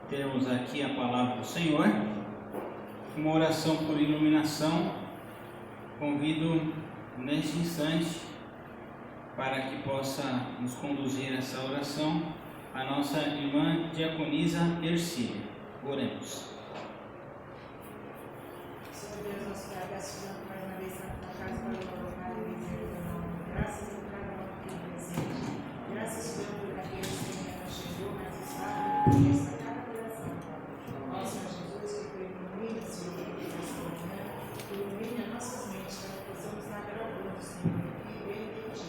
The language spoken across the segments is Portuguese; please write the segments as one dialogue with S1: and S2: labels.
S1: Termos aqui a palavra do Senhor, uma oração por iluminação. Convido neste instante para que possa nos conduzir essa oração a nossa irmã diaconisa Ercília. Oremos.
S2: Senhor Deus, nós te agradecemos mais uma vez na casa para colocar e dizer o nome. Graças por cada um aqui presente. Graças, Senhor, por aqueles que ainda não chegou, mas está conhece cada coração. Ó Senhor Jesus, que tu ilumina, Senhor, nesta manhã, que ilumine as nossas mentes para que possamos estar gravando, Senhor, e bem de ti.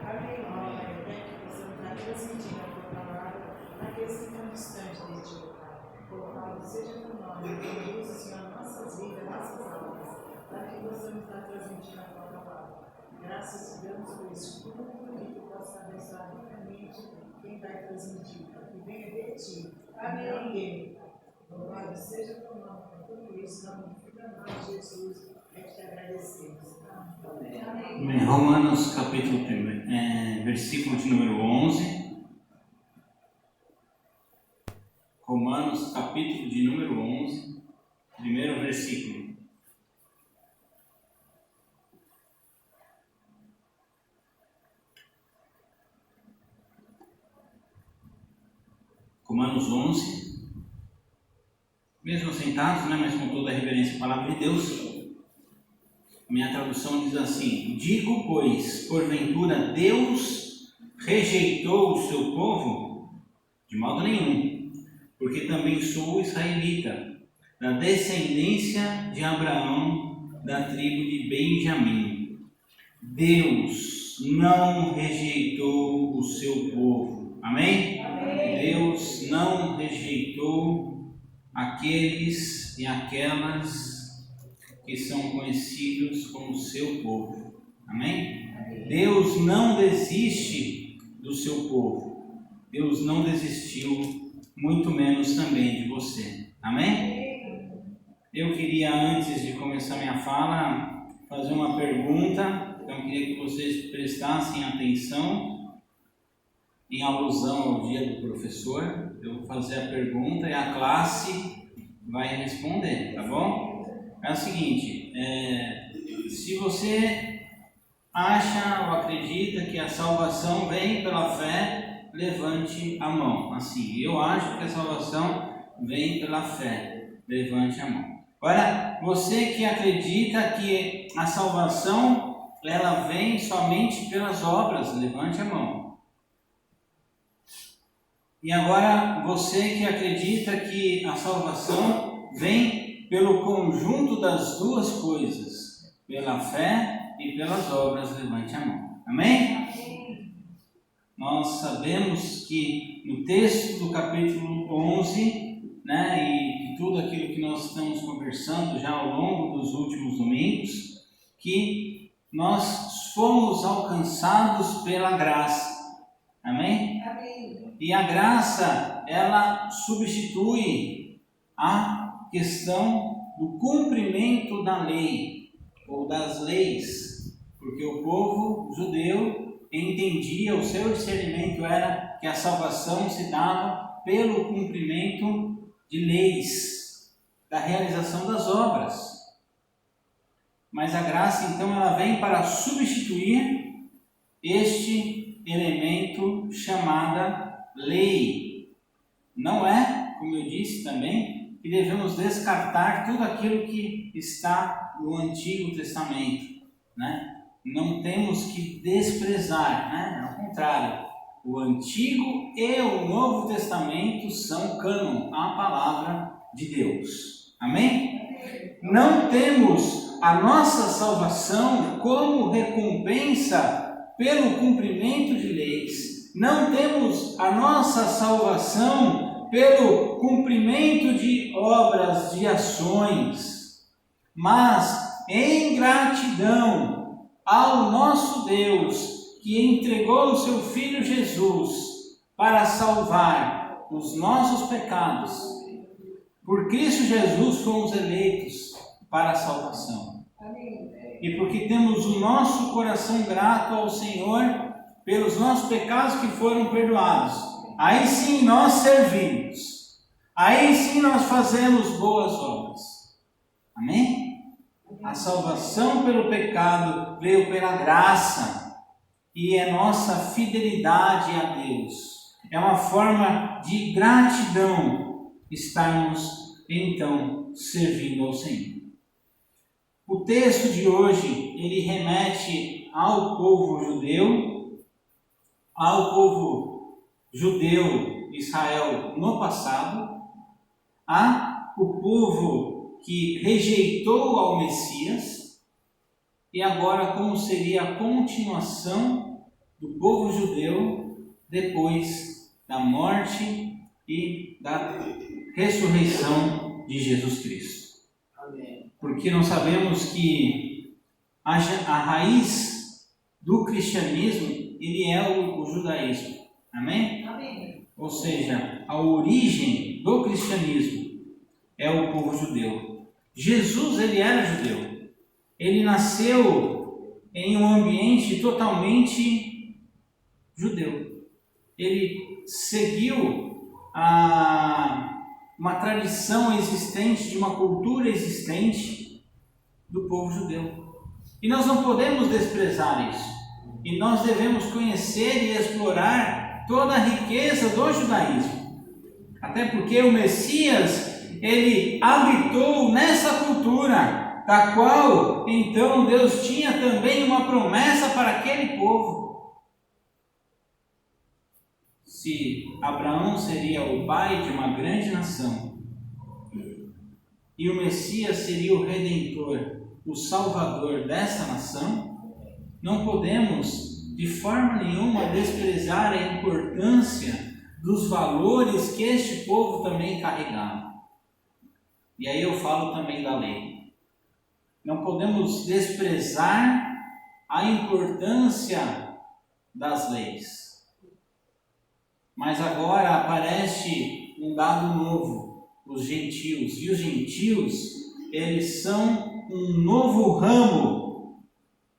S2: Amém. Ó Pai, que possamos estar transmitindo a tua palavra àqueles que estão distantes de ti, ó Pai. Louvado seja teu nome, conduza, Senhor, nossas vidas, nossas almas, para que possamos estar transmitindo a tua palavra. Graças a Deus por isso, tudo que tu possa abençoar ricamente quem vai transmitir, para que venha de ti. Amém. Louvado seja teu nome por tudo isso, na nome de Jesus, é que te agradecemos. Amém.
S1: Amém. Romanos capítulo 1, versículo de número 11. Romanos capítulo de número 11, primeiro versículo. Romanos 11, mesmo sentados, mas com toda a reverência à palavra de Deus. Minha tradução diz assim: digo, pois, porventura Deus rejeitou o seu povo? De modo nenhum, porque também sou israelita, da descendência de Abraão, da tribo de Benjamim. Deus não rejeitou o seu povo. Amém? Amém. Deus não rejeitou aqueles e aquelas que são conhecidos como seu povo. Amém? Amém. Deus não desiste do seu povo. Deus não desistiu, muito menos também de você. Amém? Eu queria, antes de começar minha fala, fazer uma pergunta. Então eu queria que vocês prestassem atenção em alusão ao dia do professor. Eu vou fazer a pergunta e a classe vai responder, tá bom? É o seguinte, se você acha ou acredita que a salvação vem pela fé, levante a mão. Assim, eu acho que a salvação vem pela fé, levante a mão. Agora, você que acredita que a salvação ela vem somente pelas obras, levante a mão. E agora, você que acredita que a salvação vem pelo conjunto das duas coisas, pela fé e pelas obras, levante a mão. Amém? Amém. Nós sabemos que no texto do capítulo 11, e tudo aquilo que nós estamos conversando já ao longo dos últimos domingos, que nós fomos alcançados pela graça. Amém? Amém. E a graça, ela substitui a questão do cumprimento da lei, ou das leis, porque o povo judeu entendia, o seu discernimento era que a salvação se dava pelo cumprimento de leis, da realização das obras. Mas a graça, então, ela vem para substituir este elemento chamada lei. Não é, como eu disse também, que devemos descartar tudo aquilo que está no Antigo Testamento, Não temos que desprezar, ao contrário, o Antigo e o Novo Testamento são cânon, a palavra de Deus. Amém? Não temos a nossa salvação como recompensa pelo cumprimento de leis. Não temos a nossa salvação pelo cumprimento de obras, de ações, mas em gratidão ao nosso Deus, que entregou o seu Filho Jesus para salvar os nossos pecados. Por Cristo Jesus fomos eleitos para a salvação. E porque temos o nosso coração grato ao Senhor pelos nossos pecados que foram perdoados, aí sim nós servimos, aí sim nós fazemos boas obras. Amém? A salvação pelo pecado veio pela graça e é nossa fidelidade a Deus. É uma forma de gratidão estarmos então servindo ao Senhor. O texto de hoje, ele remete ao povo judeu Israel no passado, o povo que rejeitou ao Messias, e agora como seria a continuação do povo judeu depois da morte e da ressurreição de Jesus Cristo.
S3: Amém.
S1: Porque nós sabemos que a raiz do cristianismo, ele é o judaísmo. Amém?
S2: Amém.
S1: Ou seja, a origem do cristianismo é o povo judeu. Jesus, ele era judeu. Ele nasceu em um ambiente totalmente judeu. Ele seguiu uma tradição existente, de uma cultura existente do povo judeu. E nós não podemos desprezar isso. E nós devemos conhecer e explorar toda a riqueza do judaísmo. Até porque o Messias, ele habitou nessa cultura, da qual então Deus tinha também uma promessa para aquele povo. Se Abraão seria o pai de uma grande nação, e o Messias seria o Redentor, o Salvador dessa nação, não podemos de forma nenhuma desprezar a importância dos valores que este povo também carregava. E aí eu falo também da lei. Não podemos desprezar a importância das leis. Mas agora aparece um dado novo, os gentios. E os gentios, eles são um novo ramo,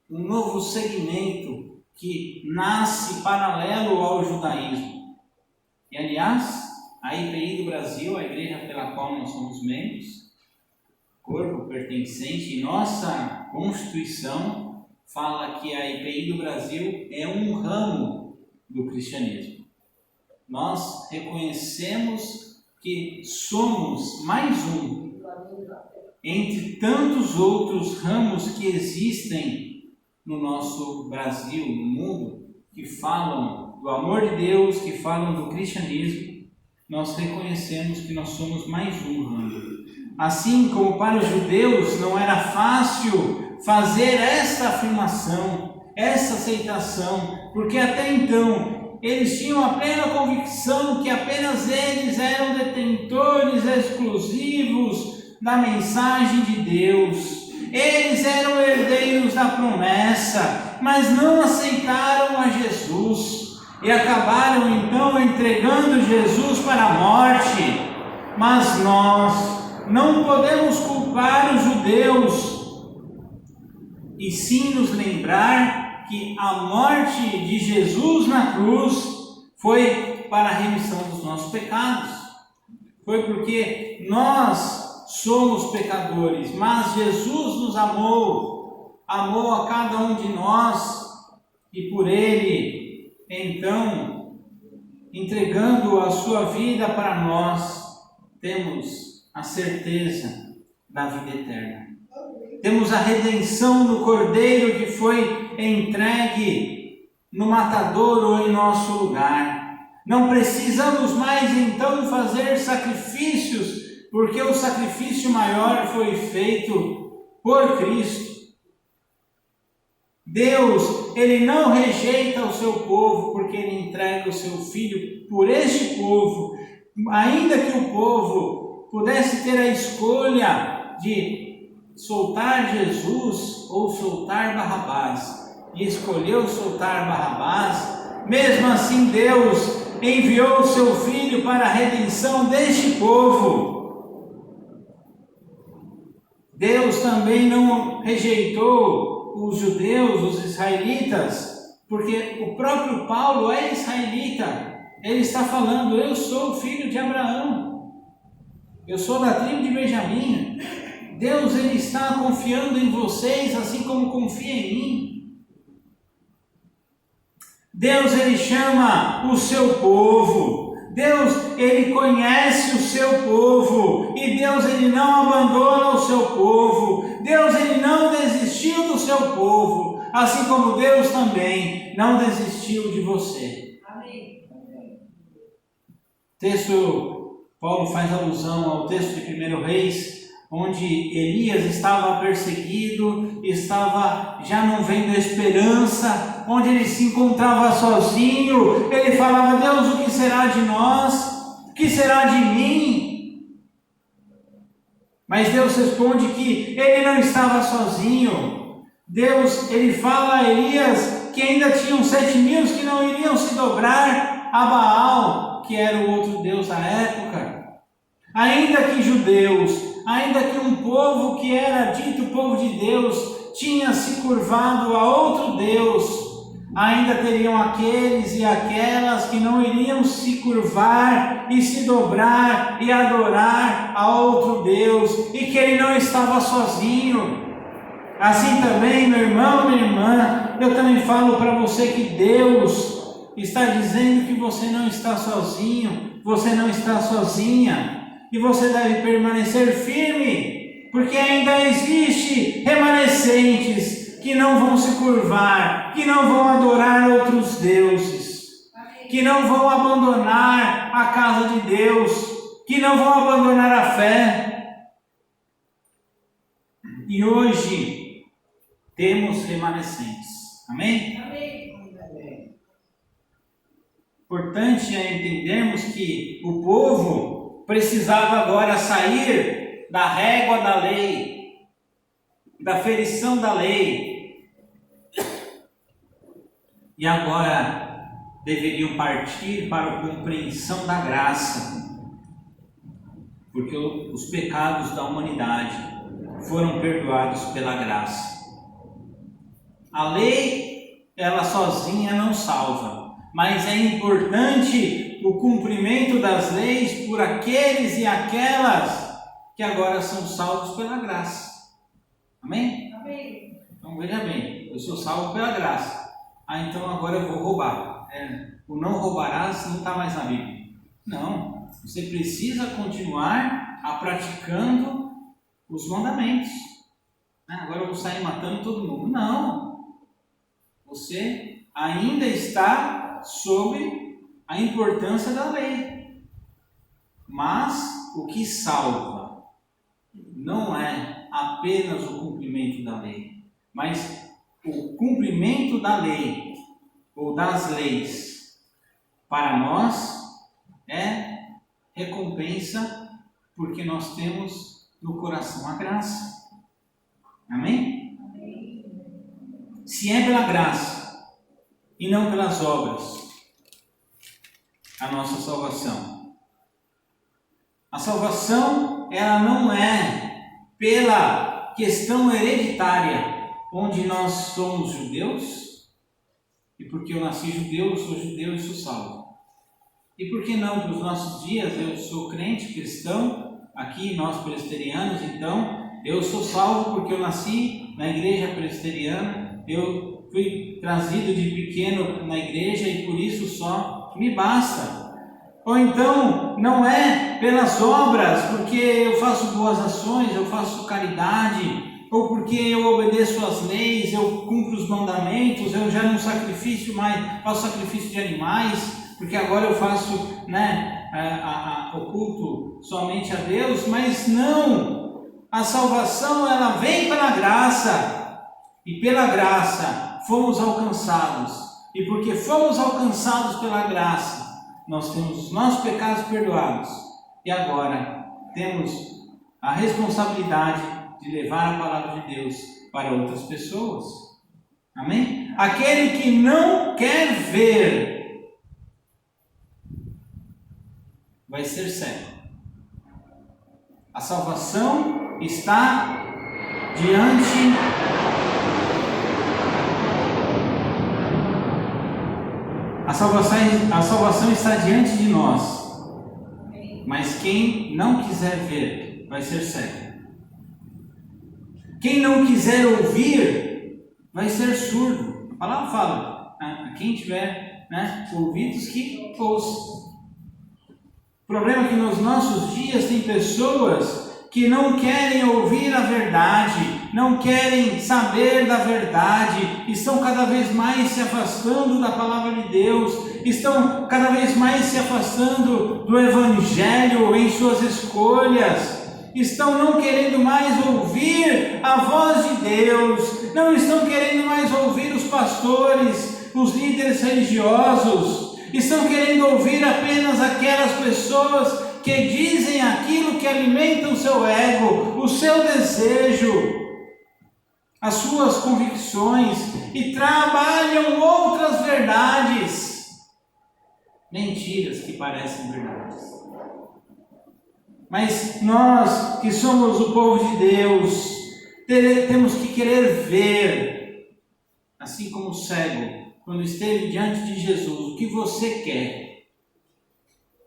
S1: um novo segmento que nasce paralelo ao judaísmo. E aliás, a IPI do Brasil, a igreja pela qual nós somos membros, corpo pertencente, e nossa Constituição fala que a IPI do Brasil é um ramo do cristianismo. Nós reconhecemos que somos mais um entre tantos outros ramos que existem no nosso Brasil, no mundo, que falam do amor de Deus, que falam do cristianismo. Nós reconhecemos que nós somos mais um ramo. Assim como para os judeus não era fácil fazer esta afirmação, essa aceitação, porque até então eles tinham a plena convicção que apenas eles eram detentores exclusivos da mensagem de Deus. Eles eram herdeiros da promessa, mas não aceitaram a Jesus e acabaram então entregando Jesus para a morte. Mas nós não podemos culpar os judeus, e sim nos lembrar que a morte de Jesus na cruz foi para a remissão dos nossos pecados. Foi porque nós somos pecadores, mas Jesus nos amou a cada um de nós, e por Ele, então, entregando a sua vida para nós, temos a certeza da vida eterna. Temos a redenção do Cordeiro que foi entregue no matadouro em nosso lugar. Não precisamos mais então fazer sacrifícios, porque o sacrifício maior foi feito por Cristo. Deus, Ele não rejeita o seu povo, porque Ele entrega o seu Filho por este povo. Ainda que o povo pudesse ter a escolha de soltar Jesus ou soltar Barrabás, e escolheu soltar Barrabás, mesmo assim Deus enviou o seu Filho para a redenção deste povo. Deus também não rejeitou os judeus, os israelitas, porque o próprio Paulo é israelita, Ele está falando: eu sou o filho de Abraão, eu sou da tribo de Benjamim. Deus, ele está confiando em vocês assim como confia em mim. Deus, ele chama o seu povo. Deus, ele conhece o seu povo. E Deus, ele não abandona o seu povo. Deus, ele não desistiu do seu povo. Assim como Deus também não desistiu de você.
S2: Amém.
S1: Texto, Paulo faz alusão ao texto de 1 Reis, onde Elias estava perseguido, estava já não vendo esperança, onde ele se encontrava sozinho. Ele falava: Deus, o que será de nós? O que será de mim? Mas Deus responde que ele não estava sozinho. Deus, ele fala a Elias que ainda tinham 7.000 que não iriam se dobrar a Baal, que era o outro deus da época. Ainda que judeus, ainda que um povo que era dito povo de Deus tinha se curvado a outro Deus, ainda teriam aqueles e aquelas que não iriam se curvar e se dobrar e adorar a outro Deus, e que ele não estava sozinho. Assim também, meu irmão, minha irmã, eu também falo para você que Deus está dizendo que você não está sozinho, você não está sozinha. E você deve permanecer firme, porque ainda existe remanescentes que não vão se curvar, que não vão adorar outros deuses, que não vão abandonar a casa de Deus, que não vão abandonar a fé. E hoje temos remanescentes. Amém?
S2: Amém.
S1: Importante é entendermos que o povo precisava agora sair da régua da lei, da ferição da lei, e agora deveriam partir para a compreensão da graça, porque os pecados da humanidade foram perdoados pela graça. A lei, ela sozinha não salva, mas é importante o cumprimento das leis por aqueles e aquelas que agora são salvos pela graça. Amém?
S2: Amém.
S1: Então veja bem, eu sou salvo pela graça. Então agora eu vou roubar. O não roubarás não está mais na Bíblia. Não, você precisa continuar praticando os mandamentos. Agora eu vou sair matando todo mundo. Não, você ainda está sob a importância da lei, mas o que salva não é apenas o cumprimento da lei, mas o cumprimento da lei ou das leis para nós é recompensa, porque nós temos no coração a graça. Amém? Se é pela graça e não pelas obras a nossa salvação. A salvação, ela não é pela questão hereditária, onde nós somos judeus, e porque eu nasci judeu, eu sou judeu e sou salvo. E por que não, nos nossos dias, eu sou crente, cristão, aqui nós presbiterianos, então, eu sou salvo porque eu nasci na igreja presbiteriana, eu fui trazido de pequeno na igreja e por isso só me basta. Ou então, não é pelas obras, porque eu faço boas ações, eu faço caridade, ou porque eu obedeço às leis, eu cumpro os mandamentos, eu já não sacrifício mais, faço sacrifício de animais, porque agora eu faço o culto somente a Deus, mas não, a salvação ela vem pela graça, e pela graça fomos alcançados, e porque fomos alcançados pela graça, nós temos os nossos pecados perdoados, e agora temos a responsabilidade de levar a palavra de Deus para outras pessoas. Amém? Aquele que não quer ver vai ser cego. A salvação está diante A salvação está diante de nós, mas quem não quiser ver vai ser cego. Quem não quiser ouvir vai ser surdo. A palavra fala, a quem tiver ouvidos que ouça. O problema é que nos nossos dias tem pessoas que não querem ouvir a verdade, não querem saber da verdade, estão cada vez mais se afastando da palavra de Deus, estão cada vez mais se afastando do Evangelho em suas escolhas, estão não querendo mais ouvir a voz de Deus, não estão querendo mais ouvir os pastores, os líderes religiosos, estão querendo ouvir apenas aquelas pessoas que dizem aquilo que alimenta o seu ego, o seu desejo, as suas convicções, e trabalham outras verdades, mentiras que parecem verdades. Mas nós que somos o povo de Deus, temos que querer ver, assim como o cego, quando esteve diante de Jesus, o que você quer.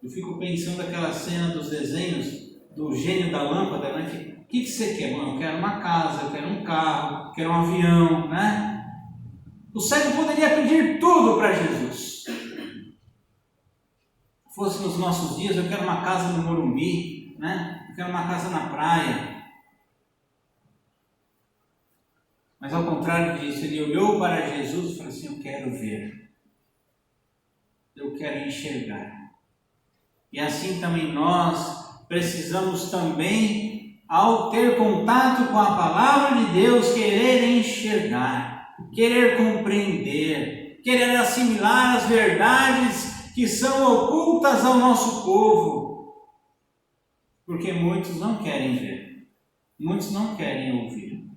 S1: Eu fico pensando naquela cena dos desenhos do gênio da lâmpada, né? O que você quer? Bom, eu quero uma casa, eu quero um carro, eu quero um avião, né? O cego poderia pedir tudo para Jesus. Se fosse nos nossos dias, eu quero uma casa no Morumbi, né? Eu quero uma casa na praia. Mas ao contrário disso, ele olhou para Jesus e falou assim: eu quero ver, eu quero enxergar. E assim também nós precisamos também, ao ter contato com a palavra de Deus, querer enxergar, querer compreender, querer assimilar as verdades que são ocultas ao nosso povo. Porque muitos não querem ver, muitos não querem ouvir.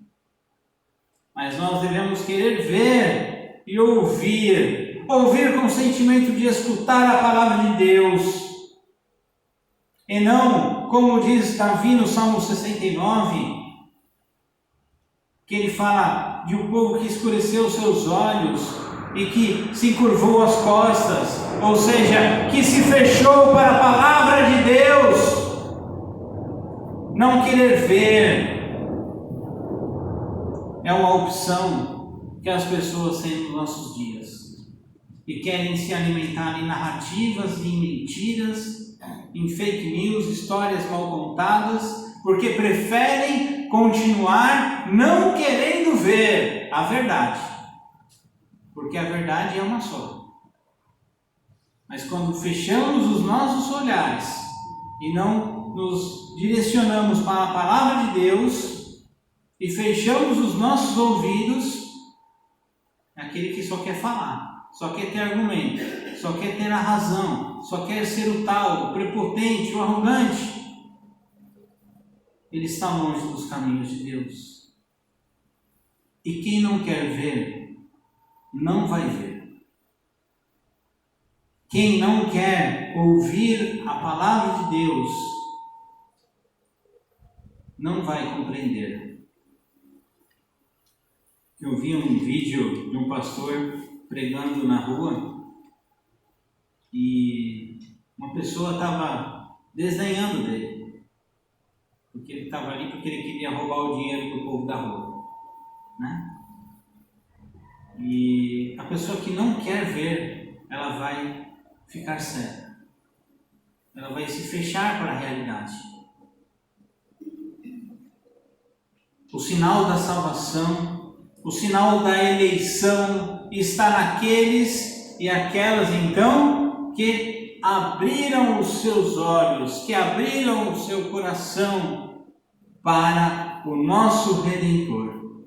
S1: Mas nós devemos querer ver e ouvir com o sentimento de escutar a palavra de Deus. E não, como diz Davi no Salmo 69, que ele fala de um povo que escureceu os seus olhos e que se encurvou as costas, ou seja, que se fechou para a palavra de Deus. Não querer ver é uma opção que as pessoas têm nos nossos dias e querem se alimentar em narrativas e em mentiras, em fake news, histórias mal contadas, porque preferem continuar não querendo ver a verdade, porque a verdade é uma só. Mas quando fechamos os nossos olhares e não nos direcionamos para a palavra de Deus e fechamos os nossos ouvidos, é aquele que só quer falar, só quer ter argumento, só quer ter a razão, só quer ser o tal, o prepotente, o arrogante. Ele está longe dos caminhos de Deus. E quem não quer ver, não vai ver. Quem não quer ouvir a palavra de Deus, não vai compreender. Eu vi um vídeo de um pastor pregando na rua e uma pessoa estava desdenhando dele, porque ele estava ali porque ele queria roubar o dinheiro do povo da rua, né? E a pessoa que não quer ver, ela vai ficar cega, ela vai se fechar para a realidade. O sinal da salvação, o sinal da eleição está naqueles e aquelas então que abriram os seus olhos, que abriram o seu coração para o nosso Redentor,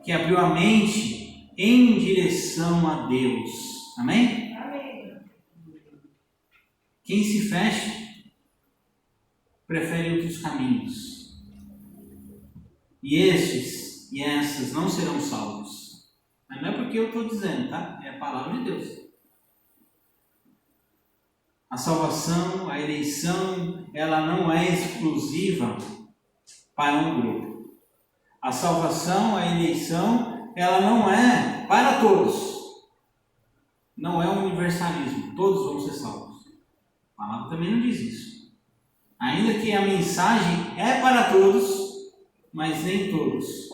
S1: que abriu a mente em direção a Deus. Amém?
S2: Amém.
S1: Quem se fecha prefere outros caminhos. E estes e essas não serão salvos. Mas não é porque eu estou dizendo, tá? É a palavra de Deus. A salvação, a eleição, ela não é exclusiva para um grupo. A salvação, a eleição, ela não é para todos. não é um universalismo, todos vão ser salvos. A palavra também não diz isso. Ainda que a mensagem é para todos, mas nem todos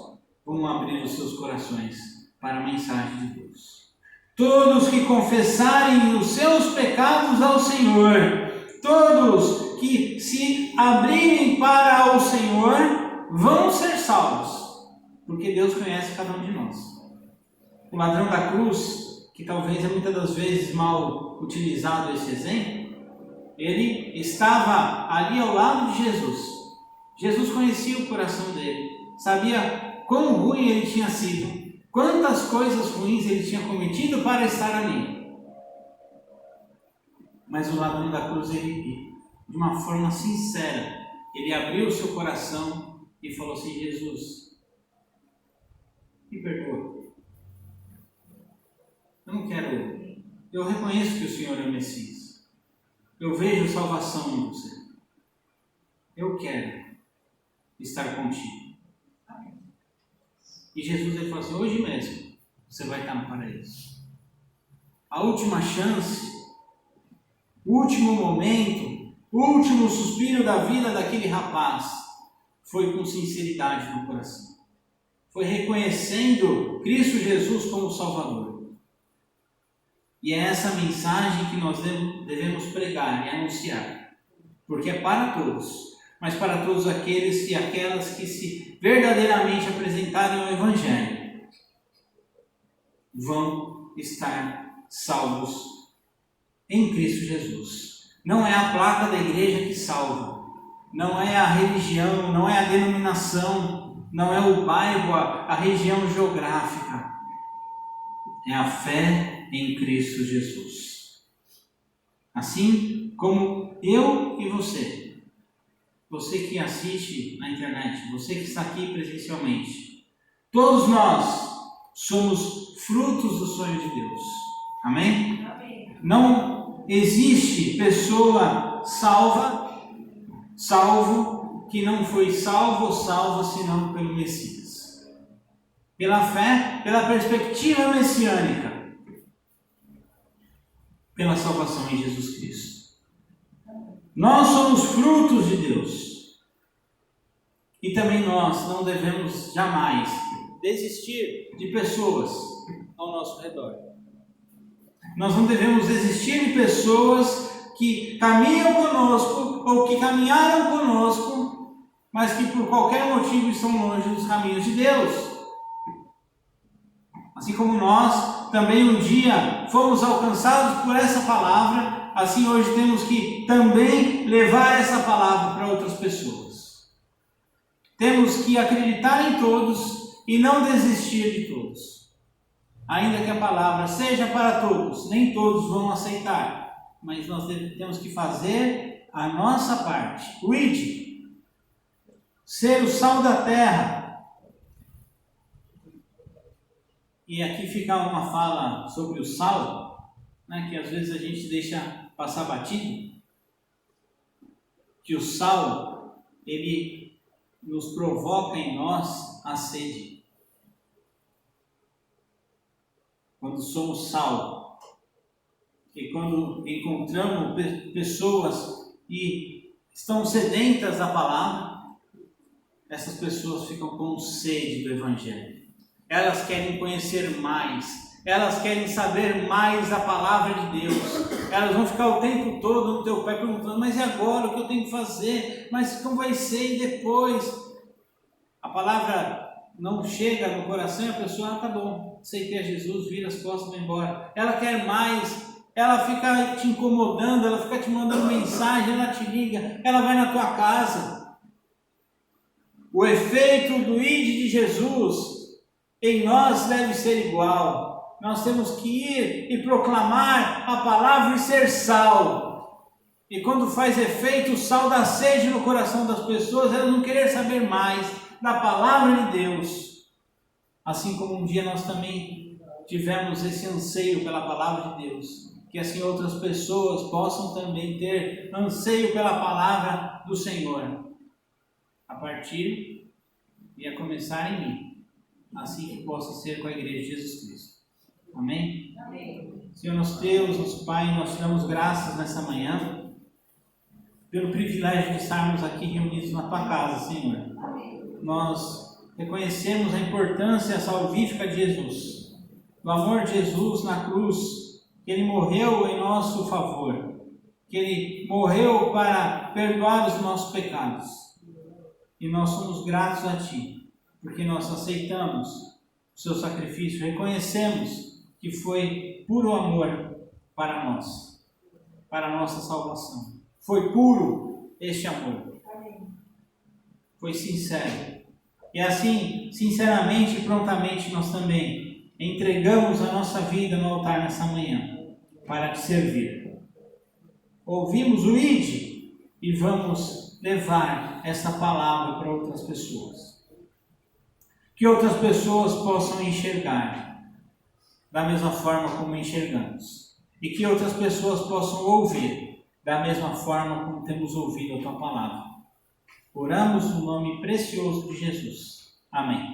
S1: vão abrir os seus corações para a mensagem de Deus. Todos que confessarem os seus pecados ao Senhor, todos que se abrirem para o Senhor, vão ser salvos, porque Deus conhece cada um de nós. O ladrão da cruz, que talvez é muitas das vezes mal utilizado esse exemplo, ele estava ali ao lado de Jesus. Jesus conhecia o coração dele, sabia quão ruim ele tinha sido, quantas coisas ruins ele tinha cometido para estar ali. Mas o ladrão da cruz, ele, de uma forma sincera, ele abriu o seu coração e falou assim: Jesus, me perdoa. Eu não quero. Eu reconheço que o Senhor é o Messias. Eu vejo salvação em você. Eu quero estar contigo. E Jesus, ele falou assim: hoje mesmo você vai estar no paraíso. A última chance, o último momento, o último suspiro da vida daquele rapaz foi com sinceridade no coração. Foi reconhecendo Cristo Jesus como Salvador. E é essa mensagem que nós devemos pregar e anunciar. Porque é para todos, mas para todos aqueles e aquelas que se verdadeiramente apresentarem ao Evangelho vão estar salvos em Cristo Jesus. Não é a placa da igreja que salva, não é a religião, não é a denominação, não é o bairro, a região geográfica. É a fé em Cristo Jesus. Assim como eu e você que assiste na internet, você que está aqui presencialmente, todos nós somos frutos do sonho de Deus. Amém? Amém. Não existe pessoa salvo, que não foi salvo ou salva senão pelo Messias. Pela fé, pela perspectiva messiânica, pela salvação em Jesus Cristo. Nós somos frutos de Deus. E também nós não devemos jamais desistir de pessoas ao nosso redor. Nós não devemos desistir de pessoas que caminham conosco ou que caminharam conosco, mas que por qualquer motivo estão longe dos caminhos de Deus. Assim como nós também um dia fomos alcançados por essa palavra, assim hoje temos que também levar essa palavra para outras pessoas. Temos que acreditar em todos e não desistir de todos. Ainda que a palavra seja para todos, nem todos vão aceitar, mas nós temos que fazer a nossa parte. O id, ser o sal da terra. E aqui fica uma fala sobre o sal, né, que às vezes a gente deixa passar batido, que o sal, ele nos provoca em nós a sede. Quando somos sal, e quando encontramos pessoas que estão sedentas da palavra, essas pessoas ficam com sede do Evangelho. Elas querem conhecer mais, elas querem saber mais da palavra de Deus. Elas vão ficar o tempo todo no teu pé perguntando: mas e agora? O que eu tenho que fazer? Mas como vai ser? E depois? A palavra não chega no coração e a pessoa: tá bom, aceitei a Jesus, vira as costas e vai embora. Ela quer mais, ela fica te incomodando, ela fica te mandando mensagem, ela te liga, ela vai na tua casa. O efeito do id de Jesus em nós deve ser igual. Nós temos que ir e proclamar a palavra e ser sal. E quando faz efeito, o sal dá sede no coração das pessoas, elas não querem saber mais da palavra de Deus. Assim como um dia nós também tivemos esse anseio pela palavra de Deus, que assim outras pessoas possam também ter anseio pela palavra do Senhor, a partir e a começar em mim. Assim que possa ser com a igreja de Jesus Cristo. Amém? Amém. Senhor nosso Deus, nosso Pai, nós te damos graças nessa manhã pelo privilégio de estarmos aqui reunidos na tua casa, Senhor. Nós reconhecemos a importância salvífica de Jesus, do amor de Jesus na cruz, que Ele morreu em nosso favor, que Ele morreu para perdoar os nossos pecados. E nós somos gratos a Ti, porque nós aceitamos o Seu sacrifício, reconhecemos que foi puro amor para nós, para a nossa salvação. Foi puro este amor. Foi sincero. E assim, sinceramente e prontamente, nós também entregamos a nossa vida no altar nessa manhã, para te servir. Ouvimos o Ide e vamos levar essa palavra para outras pessoas. Que outras pessoas possam enxergar da mesma forma como enxergamos. E que outras pessoas possam ouvir da mesma forma como temos ouvido a tua palavra. Oramos no nome precioso de Jesus. Amém.